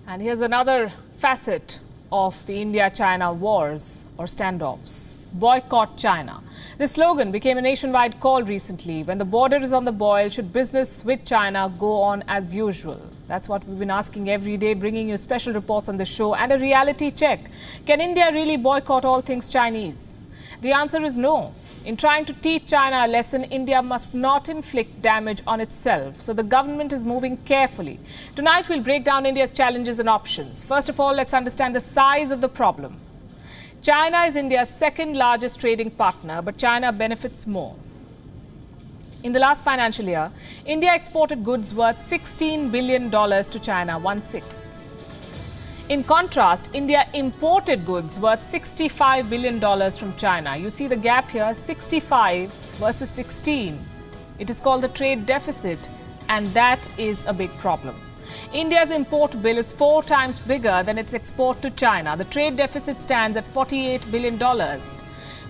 And here's another facet of the India-China wars or standoffs. Boycott China. This slogan became a nationwide call recently. When the border is on the boil, should business with China go on as usual? That's what we've been asking every day, bringing you special reports on the show and a reality check. Can India really boycott all things Chinese? The answer is no. In trying to teach China a lesson, India must not inflict damage on itself. So the government is moving carefully. Tonight, we'll break down India's challenges and options. First of all, let's understand the size of the problem. China is India's second largest trading partner, but China benefits more. In the last financial year, India exported goods worth $16 billion to China, 1/6. In contrast, India imported goods worth $65 billion from China. You see the gap here, 65 versus 16. It is called the trade deficit, and that is a big problem. India's import bill is 4 times bigger than its export to China. The trade deficit stands at $48 billion.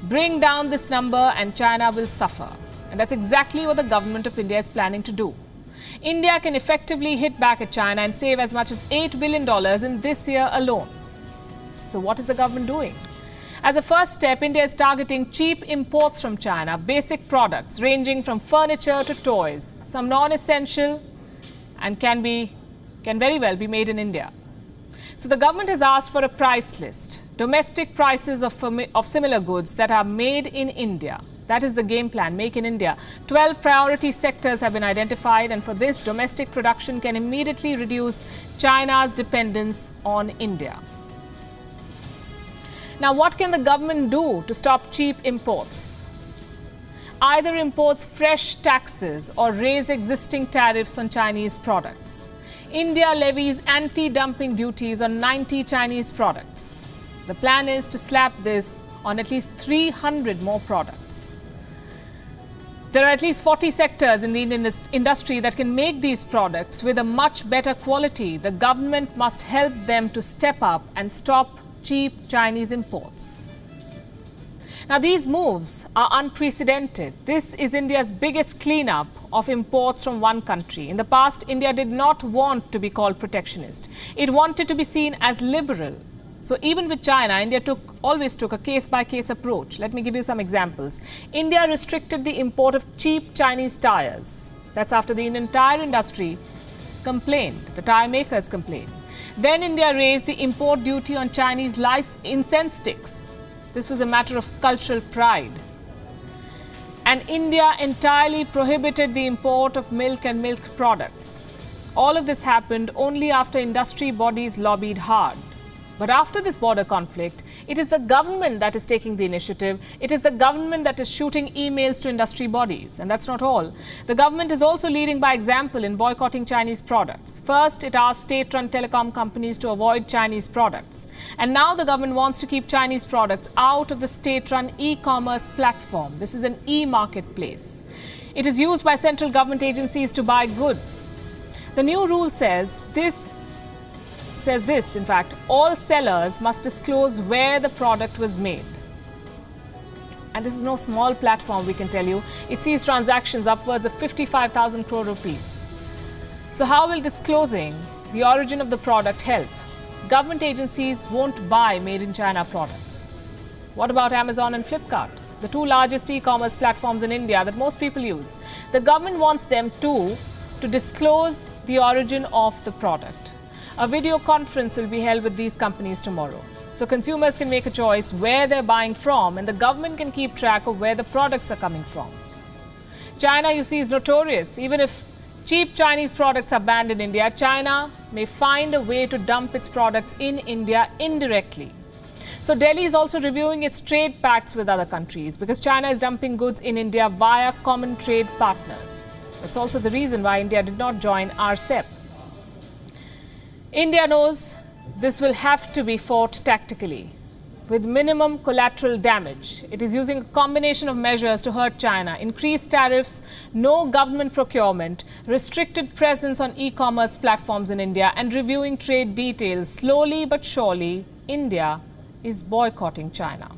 Bring down this number and China will suffer. And that's exactly what the government of India is planning to do. India can effectively hit back at China and save as much as $8 billion in this year alone. So what is the government doing? As a first step, India is targeting cheap imports from China, basic products ranging from furniture to toys, some non-essential and can very well be made in India. So the government has asked for a price list, domestic prices of similar goods that are made in India. That is the game plan, Make in India. 12 priority sectors have been identified, and for this, domestic production can immediately reduce China's dependence on India. Now, what can the government do to stop cheap imports? Either impose fresh taxes or raise existing tariffs on Chinese products. India levies anti-dumping duties on 90 Chinese products. The plan is to slap this on at least 300 more products. There are at least 40 sectors in the Indian industry that can make these products with a much better quality. The government must help them to step up and stop cheap Chinese imports. Now, these moves are unprecedented. This is India's biggest cleanup of imports from one country. In the past, India did not want to be called protectionist. It wanted to be seen as liberal. So even with China, India always took a case-by-case approach. Let me give you some examples. India restricted the import of cheap Chinese tires. That's after the Indian tire industry complained. The tire makers complained. Then India raised the import duty on Chinese incense sticks. This was a matter of cultural pride. And India entirely prohibited the import of milk and milk products. All of this happened only after industry bodies lobbied hard. But after this border conflict, it is the government that is taking the initiative. It is the government that is shooting emails to industry bodies. And that's not all. The government is also leading by example in boycotting Chinese products. First, it asked state-run telecom companies to avoid Chinese products. And now the government wants to keep Chinese products out of the state-run e-commerce platform. This is an e-marketplace. It is used by central government agencies to buy goods. The new rule says this, in fact, all sellers must disclose where the product was made. And this is no small platform, we can tell you. It sees transactions upwards of 55,000 crore rupees. So how will disclosing the origin of the product help? Government agencies won't buy made in China products. What about Amazon and Flipkart, the 2 largest e-commerce platforms in India that most people use? The government wants them to disclose the origin of the product. A video conference will be held with these companies tomorrow. So consumers can make a choice where they're buying from, and the government can keep track of where the products are coming from. China, you see, is notorious. Even if cheap Chinese products are banned in India, China may find a way to dump its products in India indirectly. So Delhi is also reviewing its trade pacts with other countries because China is dumping goods in India via common trade partners. That's also the reason why India did not join RCEP. India knows this will have to be fought tactically, with minimum collateral damage. It is using a combination of measures to hurt China: increased tariffs, no government procurement, restricted presence on e-commerce platforms in India, and reviewing trade details. Slowly but surely, India is boycotting China.